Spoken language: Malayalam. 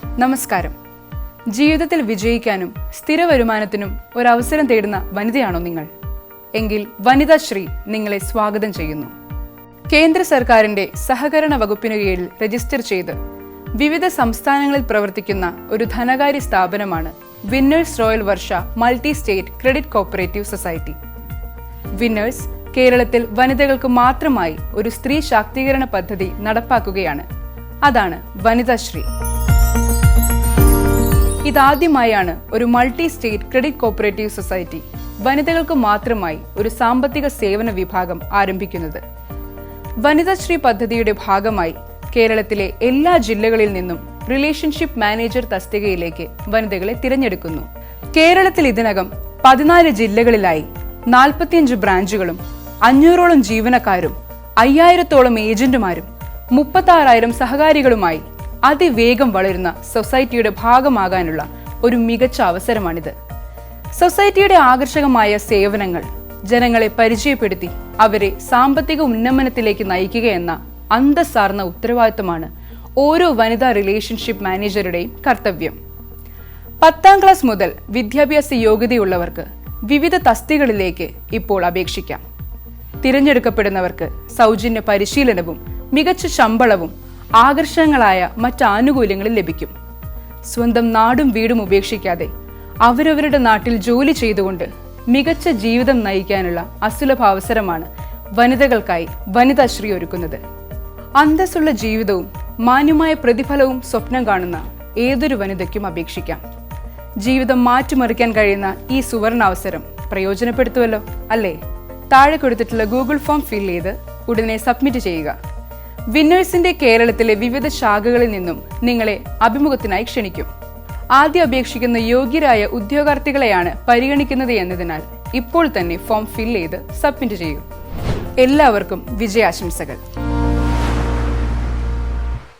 നമസ്കാരം. ജീവിതത്തിൽ വിജയിക്കാനും സ്ഥിര വരുമാനത്തിനും ഒരവസരം തേടുന്ന വനിതയാണോ നിങ്ങൾ? എങ്കിൽ വനിതാശ്രീ നിങ്ങളെ സ്വാഗതം ചെയ്യുന്നു. കേന്ദ്ര സർക്കാരിന്റെ സഹകരണ വകുപ്പിനു കീഴിൽ രജിസ്റ്റർ ചെയ്ത് വിവിധ സംസ്ഥാനങ്ങളിൽ പ്രവർത്തിക്കുന്ന ഒരു ധനകാര്യ സ്ഥാപനമാണ് winners royal Varsha multi state credit cooperative society. Winners കേരളത്തിൽ വനിതകൾക്ക് മാത്രമായി ഒരു സ്ത്രീ ശാക്തീകരണ പദ്ധതി നടപ്പാക്കുകയാണ്. അതാണ് വനിതാശ്രീ. ഇതാദ്യമായാണ് ഒരു multi state credit cooperative society വനിതകൾക്ക് മാത്രമായി ഒരു സാമ്പത്തിക സേവന വിഭാഗം ആരംഭിക്കുന്നത്. വനിതാശ്രീ പദ്ധതിയുടെ ഭാഗമായി കേരളത്തിലെ എല്ലാ ജില്ലകളിൽ നിന്നും റിലേഷൻഷിപ്പ് മാനേജർ തസ്തികയിലേക്ക് വനിതകളെ തിരഞ്ഞെടുക്കുന്നു. കേരളത്തിൽ ഇതിനകം 14 ജില്ലകളിലായി 45 ബ്രാഞ്ചുകളും 500ഓളം ജീവനക്കാരും 5000ഓളം ഏജന്റുമാരും 36,000 സഹകാരികളുമായി അതിവേഗം വളരുന്ന സൊസൈറ്റിയുടെ ഭാഗമാകാനുള്ള ഒരു മികച്ച അവസരമാണിത്. സൊസൈറ്റിയുടെ ആകർഷകമായ സേവനങ്ങൾ ജനങ്ങളെ പരിചയപ്പെടുത്തി അവരെ സാമ്പത്തിക ഉന്നമനത്തിലേക്ക് നയിക്കുകയെന്ന അന്തസ്സാർന്ന ഉത്തരവാദിത്തമാണ് ഓരോ വനിതാ റിലേഷൻഷിപ്പ് മാനേജറുടെയും കർത്തവ്യം. 10ാം ക്ലാസ് മുതൽ വിദ്യാഭ്യാസ യോഗ്യതയുള്ളവർക്ക് വിവിധ തസ്തികകളിലേക്ക് ഇപ്പോൾ അപേക്ഷിക്കാം. തിരഞ്ഞെടുക്കപ്പെടുന്നവർക്ക് സൗജന്യ പരിശീലനവും മികച്ച ശമ്പളവും ആകർഷകങ്ങളായ മറ്റ് ആനുകൂല്യങ്ങളും ലഭിക്കും. സ്വന്തം നാടും വീടും ഉപേക്ഷിക്കാതെ അവരവരുടെ നാട്ടിൽ ജോലി ചെയ്തുകൊണ്ട് മികച്ച ജീവിതം നയിക്കാനുള്ള അസുലഭ അവസരമാണ് വനിതകൾക്കായി വനിതാശ്രീ ഒരുക്കുന്നത്. അന്തസ്സുള്ള ജീവിതവും മാന്യമായ പ്രതിഫലവും സ്വപ്നം കാണുന്ന ഏതൊരു വനിതയ്ക്കും അപേക്ഷിക്കാം. ജീവിതം മാറ്റിമറിക്കാൻ കഴിയുന്ന ഈ സുവർണാവസരം പ്രയോജനപ്പെടുത്തുമല്ലോ, അല്ലേ? താഴെ കൊടുത്തിട്ടുള്ള ഗൂഗിൾ ഫോം ഫിൽ ചെയ്ത് ഉടനെ സബ്മിറ്റ് ചെയ്യുക. വിന്നേഴ്സിന്റെ കേരളത്തിലെ വിവിധ ശാഖകളിൽ നിന്നും നിങ്ങളെ അഭിമുഖത്തിനായി ക്ഷണിക്കും. ആദ്യം അപേക്ഷിക്കുന്ന യോഗ്യരായ ഉദ്യോഗാർത്ഥികളെയാണ് പരിഗണിക്കുന്നത് എന്നതിനാൽ ഇപ്പോൾ തന്നെ ഫോം ഫിൽ ചെയ്ത് സബ്മിറ്റ് ചെയ്യൂ. എല്ലാവർക്കും വിജയാശംസകൾ.